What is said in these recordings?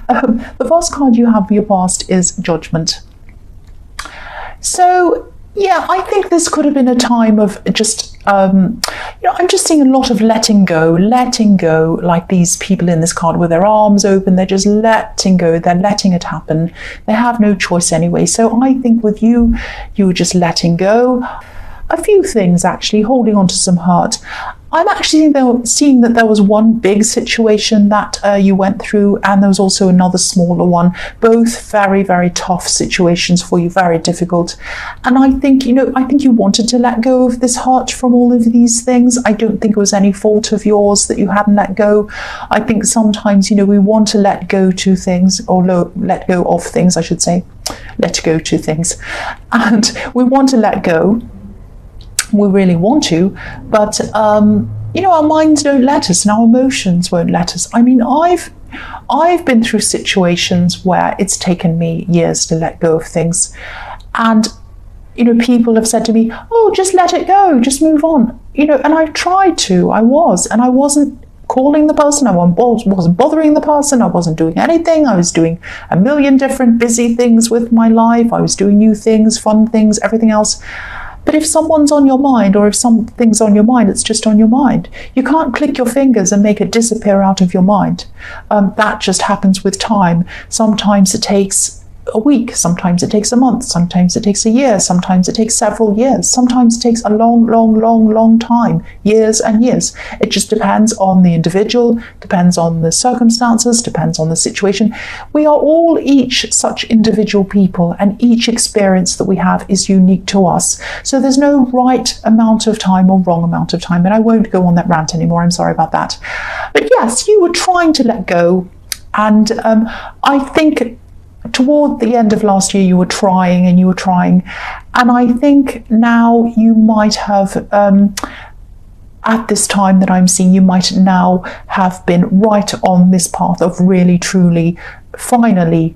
The first card you have for your past is Judgment. So, yeah, I think this could have been a time of just, I'm just seeing a lot of letting go, like these people in this card with their arms open, they're just letting go, they're letting it happen. They have no choice anyway. So I think with you, you were just letting go. A few things actually, holding on to some hurt. I'm actually seeing that there was one big situation that you went through, and there was also another smaller one, both very, very tough situations for you, very difficult. And I think you wanted to let go of this hurt from all of these things. I don't think it was any fault of yours that you hadn't let go. I think sometimes, we want to let go to things, or let go of things, I should say. Let go to things. And we want to let go. We really want to, but our minds don't let us, and our emotions won't let us. I mean, I've been through situations where it's taken me years to let go of things, and people have said to me, "Oh, just let it go, just move on." And I've tried to. I wasn't calling the person, I wasn't bothering the person, I wasn't doing anything. I was doing a million different busy things with my life. I was doing new things, fun things, everything else. But if someone's on your mind, or if something's on your mind, it's just on your mind. You can't click your fingers and make it disappear out of your mind. That just happens with time. Sometimes it takes a week, sometimes it takes a month, sometimes it takes a year, sometimes it takes several years, sometimes it takes a long time, years and years. It just depends on the individual, depends on the circumstances, depends on the situation. We are all each such individual people, and each experience that we have is unique to us. So there's no right amount of time or wrong amount of time, and I won't go on that rant anymore, I'm sorry about that. But yes, you were trying to let go, and I think toward the end of last year you were trying, and I think now you might have at this time that I'm seeing, you might now have been right on this path of really truly finally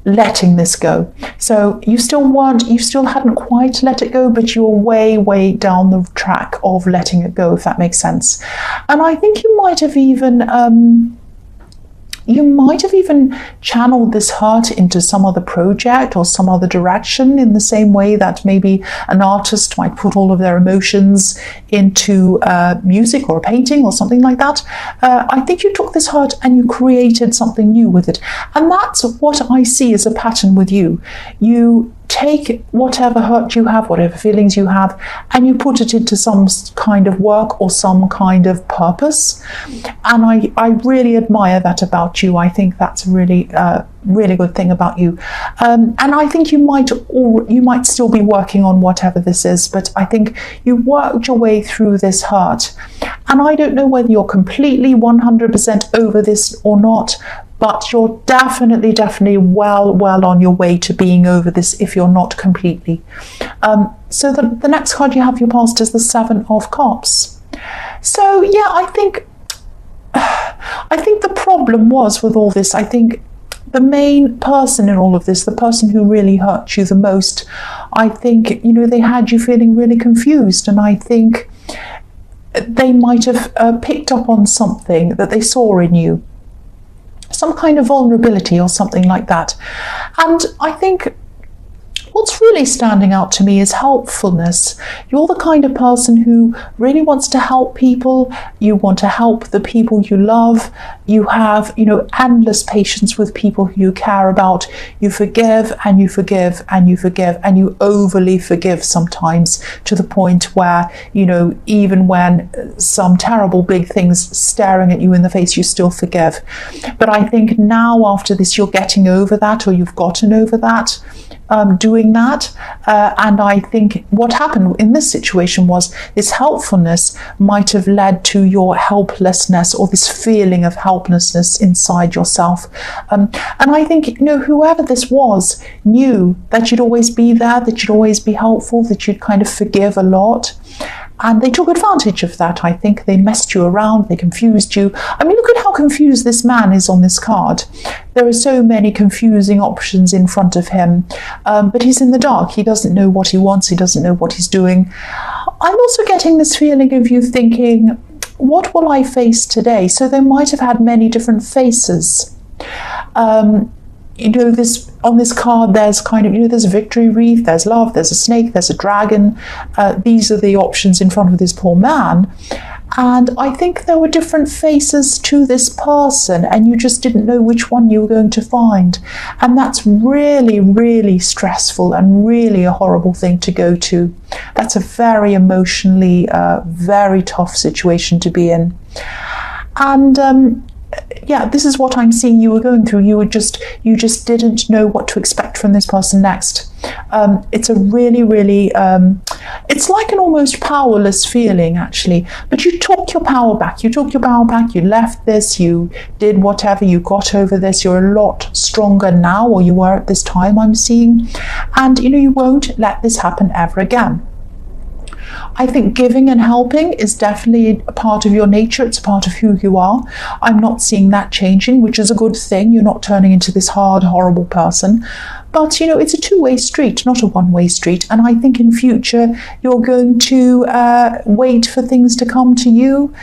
letting this go. So you still hadn't quite let it go, but you're way down the track of letting it go, if that makes sense. And I think you might have even channeled this hurt into some other project or some other direction, in the same way that maybe an artist might put all of their emotions into music or a painting or something like that. I think you took this hurt and you created something new with it. And that's what I see as a pattern with you. You take whatever hurt you have, whatever feelings you have, and you put it into some kind of work or some kind of purpose. And I really admire that about you. I think that's a really good thing about you. And I think you might still be working on whatever this is, but I think you worked your way through this hurt. And I don't know whether you're completely 100% over this or not, but you're definitely well on your way to being over this, if you're not completely. So the next card you have your past is the Seven of Cups. So yeah, I think the problem was with all this, I think the main person in all of this, the person who really hurt you the most, I think, they had you feeling really confused, and I think they might have picked up on something that they saw in you, some kind of vulnerability or something like that. And I think what's really standing out to me is helpfulness. You're the kind of person who really wants to help people. You want to help the people you love. You have, endless patience with people who you care about. You forgive and you forgive and you forgive, and you overly forgive sometimes, to the point where, even when some terrible big things staring at you in the face, you still forgive. But I think now, after this, you're getting over that, or you've gotten over that. Doing that, and I think what happened in this situation was this helpfulness might have led to your helplessness, or this feeling of helplessness inside yourself, and I think whoever this was knew that you'd always be there, that you'd always be helpful, that you'd kind of forgive a lot. And they took advantage of that. I think they messed you around, they confused you. I mean, look at how confused this man is on this card. There are so many confusing options in front of him, but he's in the dark. He doesn't know what he wants, he doesn't know what he's doing. I'm also getting this feeling of you thinking, what will I face today? So they might have had many different faces. This on this card, there's kind of, there's a victory wreath, there's love, there's a snake, there's a dragon. These are the options in front of this poor man. And I think there were different faces to this person, and you just didn't know which one you were going to find. And that's really, really stressful and really a horrible thing to go to. That's a very emotionally, very tough situation to be in. And yeah, this is what I'm seeing you were going through. You just didn't know what to expect from this person next. It's a really, really, it's like an almost powerless feeling, actually. But you took your power back. You left this, you did whatever, you got over this. You're a lot stronger now, or you were at this time, I'm seeing. And, you won't let this happen ever again. I think giving and helping is definitely a part of your nature. It's a part of who you are. I'm not seeing that changing, which is a good thing. You're not turning into this hard, horrible person. But, it's a two-way street, not a one-way street. And I think in future, you're going to wait for things to come to you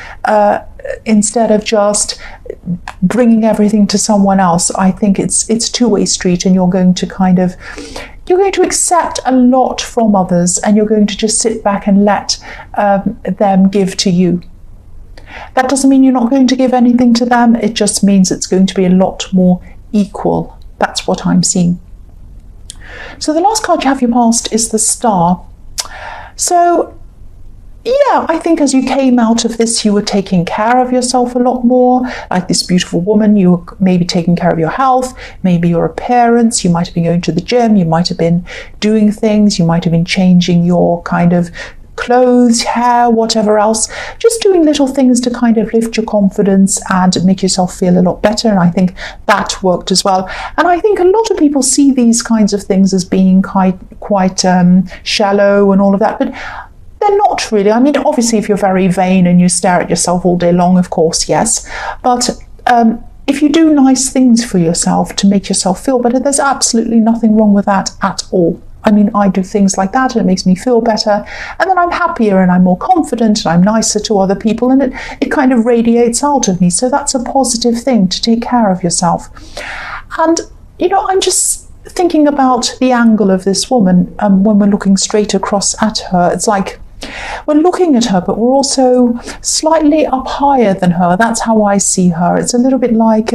instead of just bringing everything to someone else. I think it's a two-way street, and you're going to accept a lot from others, and you're going to just sit back and let them give to you. That doesn't mean you're not going to give anything to them. It just means it's going to be a lot more equal. That's what I'm seeing. So the last card you have your past is the Star. So yeah, I think as you came out of this, you were taking care of yourself a lot more. Like this beautiful woman, you were maybe taking care of your health, maybe your appearance, you might have been going to the gym, you might have been doing things, you might have been changing your kind of clothes, hair, whatever else, just doing little things to kind of lift your confidence and make yourself feel a lot better. And I think that worked as well. And I think a lot of people see these kinds of things as being quite shallow and all of that, but they're not really. I mean, obviously, if you're very vain and you stare at yourself all day long, of course, yes. But if you do nice things for yourself to make yourself feel better, there's absolutely nothing wrong with that at all. I mean, I do things like that and it makes me feel better, and then I'm happier and I'm more confident and I'm nicer to other people, and it kind of radiates out of me. So that's a positive thing, to take care of yourself. And, I'm just thinking about the angle of this woman when we're looking straight across at her. It's like we're looking at her, but we're also slightly up higher than her. That's how I see her. It's a little bit like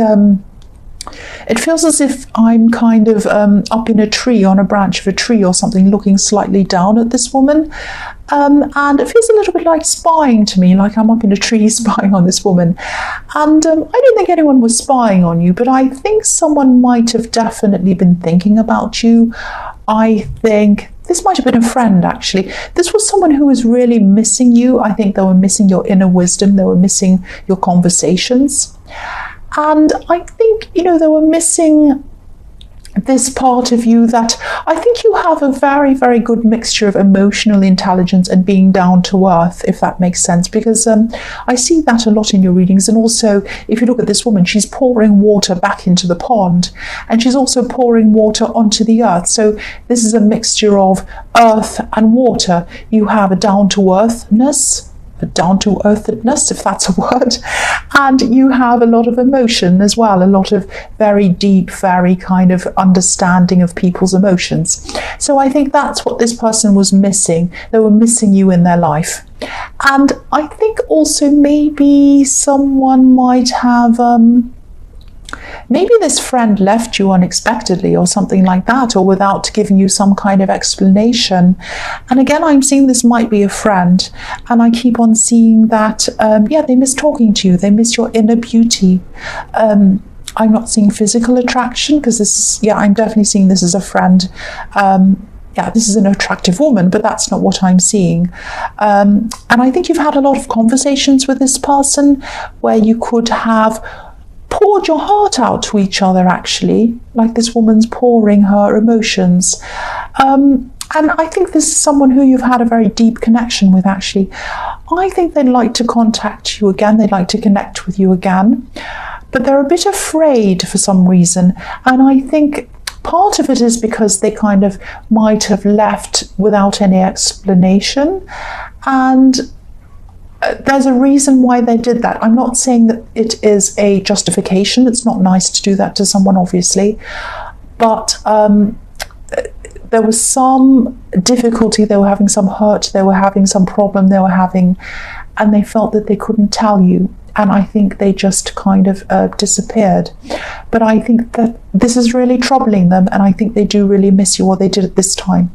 it feels as if I'm kind of up in a tree, on a branch of a tree or something, looking slightly down at this woman. And it feels a little bit like spying to me, like I'm up in a tree spying on this woman. And I don't think anyone was spying on you, but I think someone might have definitely been thinking about you. I think this might have been a friend, actually. This was someone who was really missing you. I think they were missing your inner wisdom. They were missing your conversations. And I think, they were missing this part of you that I think you have a very, very good mixture of emotional intelligence and being down to earth, if that makes sense, because I see that a lot in your readings. And also, if you look at this woman, she's pouring water back into the pond, and she's also pouring water onto the earth. So this is a mixture of earth and water. You have a down-to-earthness, if that's a word, and you have a lot of emotion as well, a lot of very deep, very kind of understanding of people's emotions. So I think that's what this person was missing. They were missing you in their life. And I think also maybe someone might have maybe this friend left you unexpectedly or something like that, or without giving you some kind of explanation. And again, I'm seeing this might be a friend, and I keep on seeing that, they miss talking to you. They miss your inner beauty. I'm not seeing physical attraction, because this is, I'm definitely seeing this as a friend. This is an attractive woman, but that's not what I'm seeing. And I think you've had a lot of conversations with this person where you could have poured your heart out to each other, actually, like this woman's pouring her emotions. And I think this is someone who you've had a very deep connection with, actually. I think they'd like to contact you again. They'd like to connect with you again, but they're a bit afraid for some reason. And I think part of it is because they kind of might have left without any explanation. And there's a reason why they did that. I'm not saying that it is a justification. It's not nice to do that to someone, obviously, but there was some difficulty, they were having some hurt, they were having some problem they were having, and they felt that they couldn't tell you. And I think they just kind of disappeared. But I think that this is really troubling them, and I think they do really miss you, what they did at this time.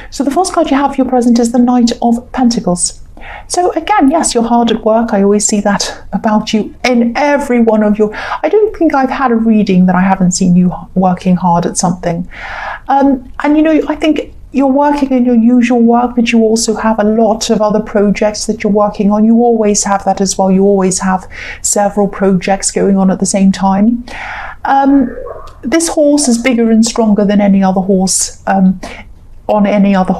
So the first card you have for your present is the Knight of Pentacles. So again, yes, you're hard at work. I always see that about you in every one of your... I don't think I've had a reading that I haven't seen you working hard at something. And you know, I think you're working in your usual work, but you also have a lot of other projects that you're working on. You always have that as well. You always have several projects going on at the same time. This horse is bigger and stronger than any other horse, on any other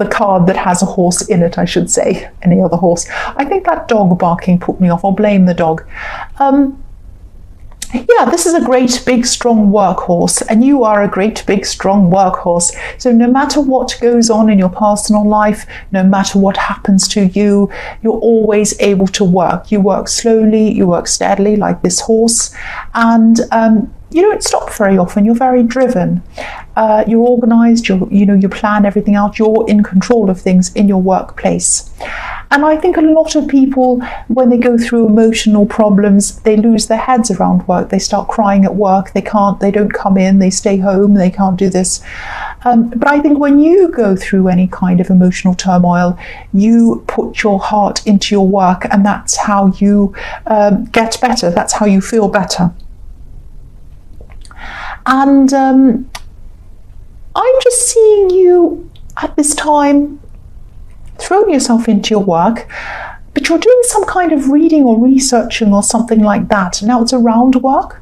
card that has a horse in it, I should say. Any other horse. I think that dog barking put me off. I'll blame the dog. Yeah, this is a great, big, strong workhorse, and you are a great, big, strong workhorse. So no matter what goes on in your personal life, no matter what happens to you, you're always able to work. You work slowly, you work steadily, like this horse, and you don't stop very often. You're very driven. You're organized. You plan everything out. You're in control of things in your workplace. And I think a lot of people, when they go through emotional problems, they lose their heads around work. They start crying at work. They don't come in. They stay home. They can't do this. But I think when you go through any kind of emotional turmoil, you put your heart into your work, and that's how you get better. That's how you feel better. And I'm just seeing you at this time throwing yourself into your work, but you're doing some kind of reading or researching or something like that. Now it's around work.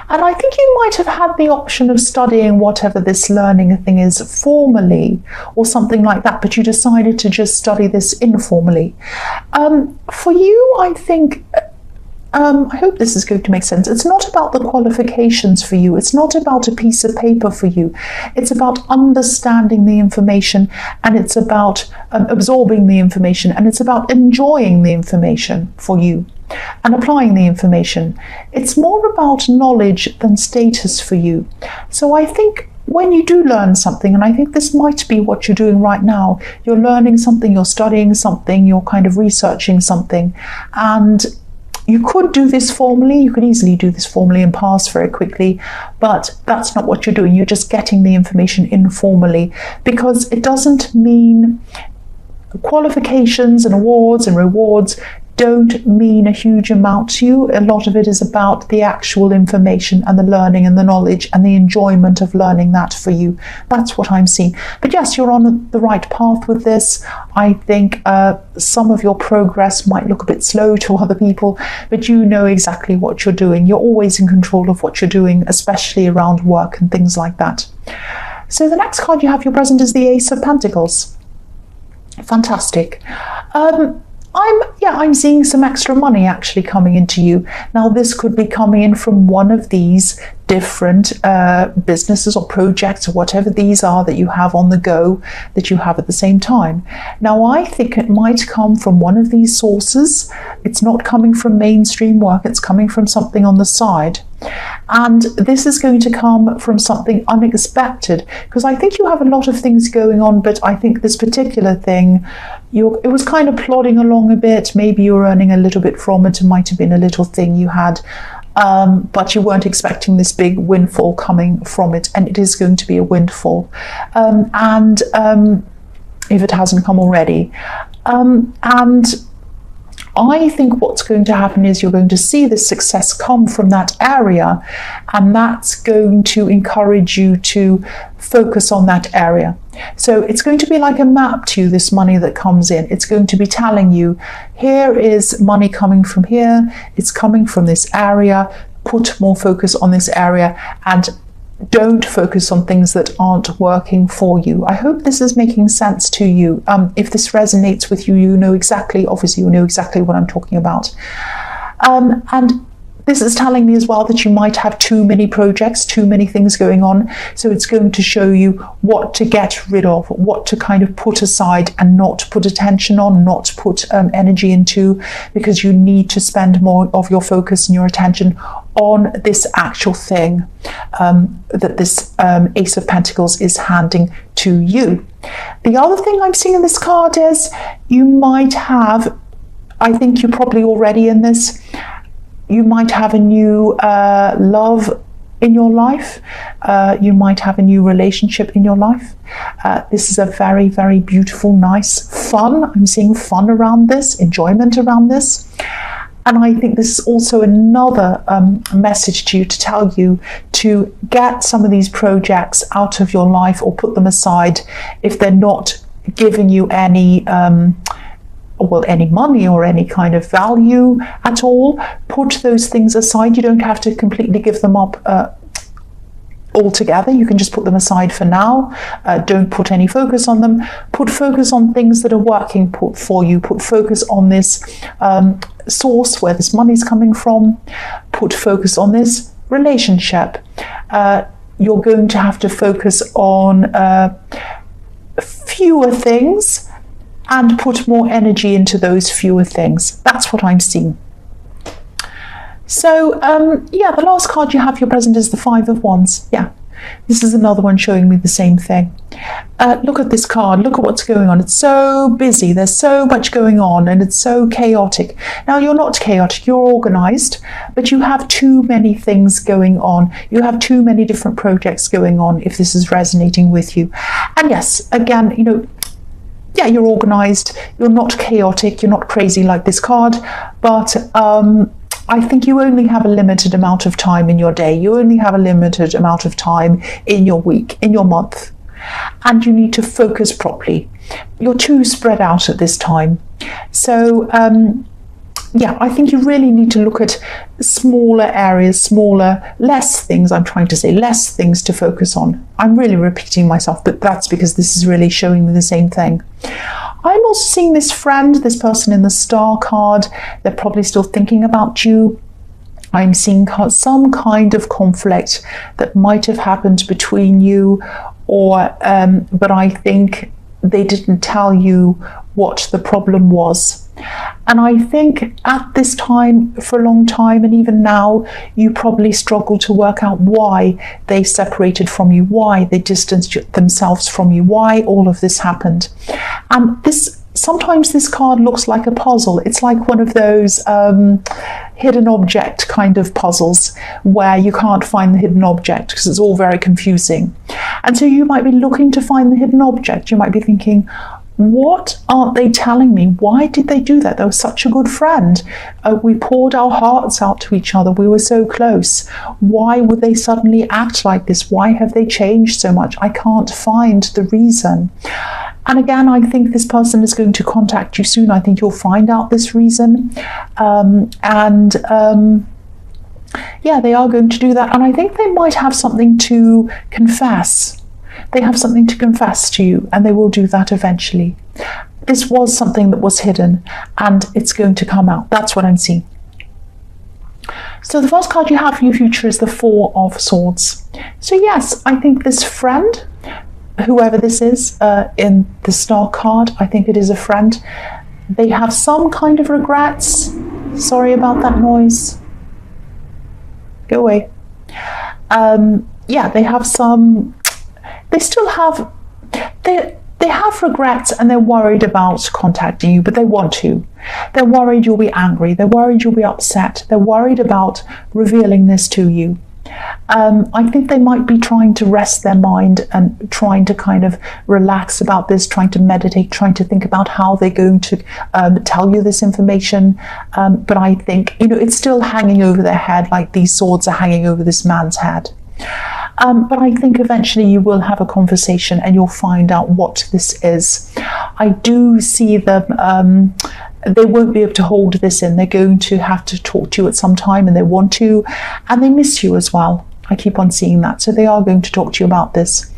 And I think you might have had the option of studying whatever this learning thing is formally or something like that, but you decided to just study this informally. For you, I think... I hope this is going to make sense. It's not about the qualifications for you. It's not about a piece of paper for you. It's about understanding the information, and it's about absorbing the information, and it's about enjoying the information for you and applying the information. It's more about knowledge than status for you. So I think when you do learn something, and I think this might be what you're doing right now, you're learning something, you're studying something, you're kind of researching something, and you could do this formally. You could easily do this formally and pass very quickly, but that's not what you're doing. You're just getting the information informally, because it doesn't mean qualifications and awards and rewards don't mean a huge amount to you. A lot of it is about the actual information and the learning and the knowledge and the enjoyment of learning that for you. That's what I'm seeing. But yes, you're on the right path with this. I think some of your progress might look a bit slow to other people, but you know exactly what you're doing. You're always in control of what you're doing, especially around work and things like that. So the next card you have your present is the Ace of Pentacles. Fantastic. I'm seeing some extra money actually coming into you. Now, this could be coming in from one of these different businesses or projects or whatever these are that you have on the go, that you have at the same time. Now, I think it might come from one of these sources. It's not coming from mainstream work. It's coming from something on the side. And this is going to come from something unexpected, because I think you have a lot of things going on, but I think this particular thing, it was kind of plodding along a bit. Maybe you were earning a little bit from it. It might have been a little thing you had, but you weren't expecting this big windfall coming from it, and it is going to be a windfall. If it hasn't come already. I think what's going to happen is you're going to see the success come from that area, and that's going to encourage you to focus on that area. So it's going to be like a map to you, this money that comes in. It's going to be telling you, here is money coming from here, it's coming from this area, put more focus on this area, and don't focus on things that aren't working for you. I hope this is making sense to you. If this resonates with you, obviously you know exactly what I'm talking about. And This is telling me as well that you might have too many projects, too many things going on. So it's going to show you what to get rid of, what to kind of put aside and not put attention on, not put energy into, because you need to spend more of your focus and your attention on this actual thing that this Ace of Pentacles is handing to you. The other thing I'm seeing in this card is you might have, I think you're probably already in this, you might have a new love in your life. You might have a new relationship in your life. This is a very, very beautiful, nice, fun. I'm seeing fun around this, enjoyment around this. And I think this is also another message to you, to tell you to get some of these projects out of your life or put them aside if they're not giving you any any money or any kind of value at all. Put those things aside. You don't have to completely give them up altogether. You can just put them aside for now. Don't put any focus on them. Put focus on things that are working for you. Put focus on this source where this money's coming from. Put focus on this relationship. You're going to have to focus on fewer things and put more energy into those fewer things. That's what I'm seeing. So, the last card you have, your present, is the Five of Wands. Yeah, this is another one showing me the same thing. Look at this card. Look at what's going on. It's so busy. There's so much going on and it's so chaotic. Now, you're not chaotic. You're organized, but you have too many things going on. You have too many different projects going on, if this is resonating with you. And yes, again, you're organized, you're not chaotic, you're not crazy like this card, but I think you only have a limited amount of time in your day. You only have a limited amount of time in your week, in your month, and you need to focus properly. You're too spread out at this time. So I think you really need to look at smaller areas, less things to focus on. I'm really repeating myself, but that's because this is really showing me the same thing. I'm also seeing this friend, this person in the Star card. They're probably still thinking about you. I'm seeing some kind of conflict that might have happened between you, but I think they didn't tell you what the problem was. And I think at this time, for a long time, and even now, you probably struggle to work out why they separated from you, why they distanced themselves from you, why all of this happened. And sometimes this card looks like a puzzle. It's like one of those hidden object kind of puzzles where you can't find the hidden object because it's all very confusing. And so you might be looking to find the hidden object. You might be thinking, what aren't they telling me? Why did they do that? They were such a good friend. We poured our hearts out to each other. We were so close. Why would they suddenly act like this? Why have they changed so much? I can't find the reason. And again, I think this person is going to contact you soon. I think you'll find out this reason. They are going to do that. And I think they might have something to confess. They have something to confess to you, and they will do that eventually. This was something that was hidden, and it's going to come out. That's what I'm seeing. So the first card you have for your future is the Four of Swords. So yes, I think this friend, whoever this is in the Star card, I think it is a friend. They have some kind of regrets. Sorry about that noise. Go away. They have some... They still have, they have regrets, and they're worried about contacting you, but they want to. They're worried you'll be angry. They're worried you'll be upset. They're worried about revealing this to you. I think they might be trying to rest their mind and trying to kind of relax about this, trying to meditate, trying to think about how they're going to tell you this information. But I think, it's still hanging over their head, like these swords are hanging over this man's head. But I think eventually you will have a conversation and you'll find out what this is. I do see them, they won't be able to hold this in. They're going to have to talk to you at some time, and they want to, and they miss you as well. I keep on seeing that. So they are going to talk to you about this.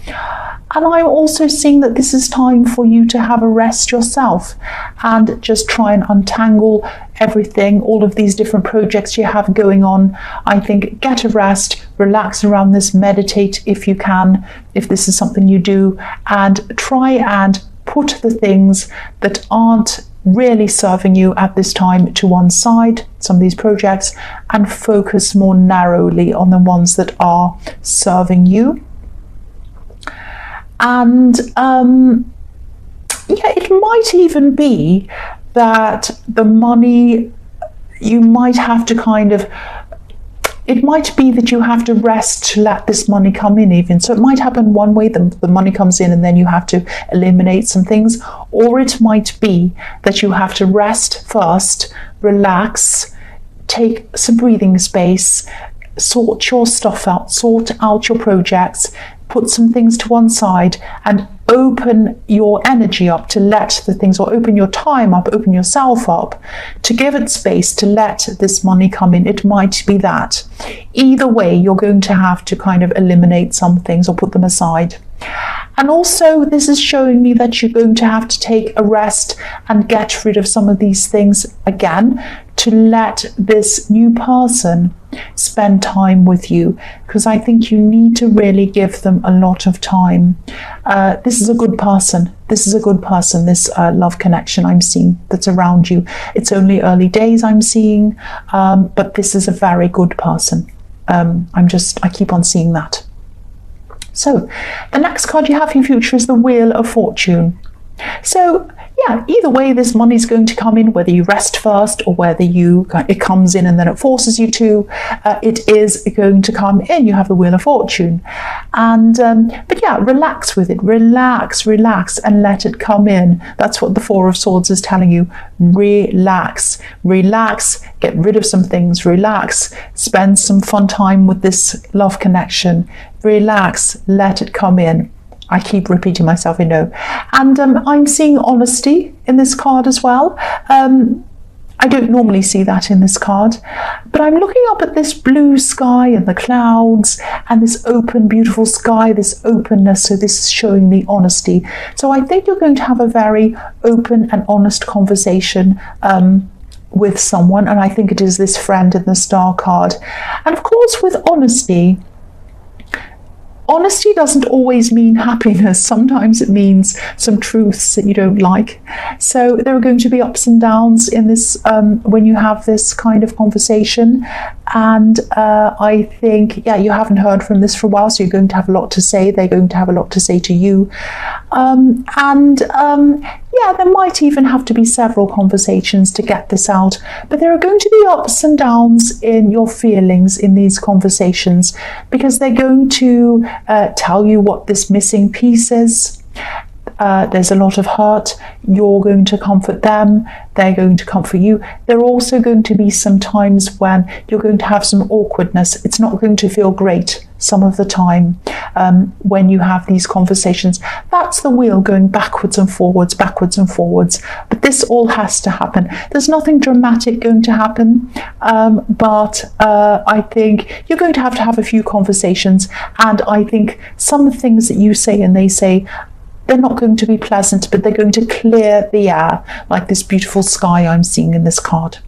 And I'm also seeing that this is time for you to have a rest yourself and just try and untangle everything, all of these different projects you have going on. I think get a rest, relax around this, meditate if you can, if this is something you do, and try and put the things that aren't really serving you at this time to one side, some of these projects, and focus more narrowly on the ones that are serving you. And it might even be that the money, you might have to it might be that you have to rest to let this money come in even. So it might happen one way, the money comes in and then you have to eliminate some things. Or it might be that you have to rest first, relax, take some breathing space, sort your stuff out, sort out your projects, put some things to one side and open your energy up to let the things, or open your time up, open yourself up to give it space to let this money come in. It might be that. Either way, you're going to have to kind of eliminate some things or put them aside. And also, this is showing me that you're going to have to take a rest and get rid of some of these things again to let this new person spend time with you, because I think you need to really give them a lot of time. This is a good person. This is a good person, this love connection I'm seeing that's around you. It's only early days I'm seeing, but this is a very good person. I keep on seeing that. So the next card you have in your future is the Wheel of Fortune. So yeah, either way, this money is going to come in, whether you rest first or whether it comes in and then it forces you to, it is going to come in. You have the Wheel of Fortune. And, but yeah, relax with it. Relax and let it come in. That's what the Four of Swords is telling you. Relax, get rid of some things, relax, spend some fun time with this love connection. Relax, let it come in. I keep repeating myself, I know. And I'm seeing honesty in this card as well. I don't normally see that in this card, but I'm looking up at this blue sky and the clouds and this open, beautiful sky, this openness. So this is showing me honesty. So I think you're going to have a very open and honest conversation with someone. And I think it is this friend in the Star card. And of course, with honesty doesn't always mean happiness. Sometimes it means some truths that you don't like. So there are going to be ups and downs in this when you have this kind of conversation. And I think, yeah, you haven't heard from this for a while, so you're going to have a lot to say. They're going to have a lot to say to you. Yeah, there might even have to be several conversations to get this out. But there are going to be ups and downs in your feelings in these conversations, because they're going to tell you what this missing piece is. There's a lot of hurt. You're going to comfort them. They're going to comfort you. There are also going to be some times when you're going to have some awkwardness. It's not going to feel great some of the time when you have these conversations. That's the wheel going backwards and forwards. But this all has to happen. There's nothing dramatic going to happen, but I think you're going to have a few conversations. And I think some things that you say and they say, they're not going to be pleasant, but they're going to clear the air, like this beautiful sky I'm seeing in this card.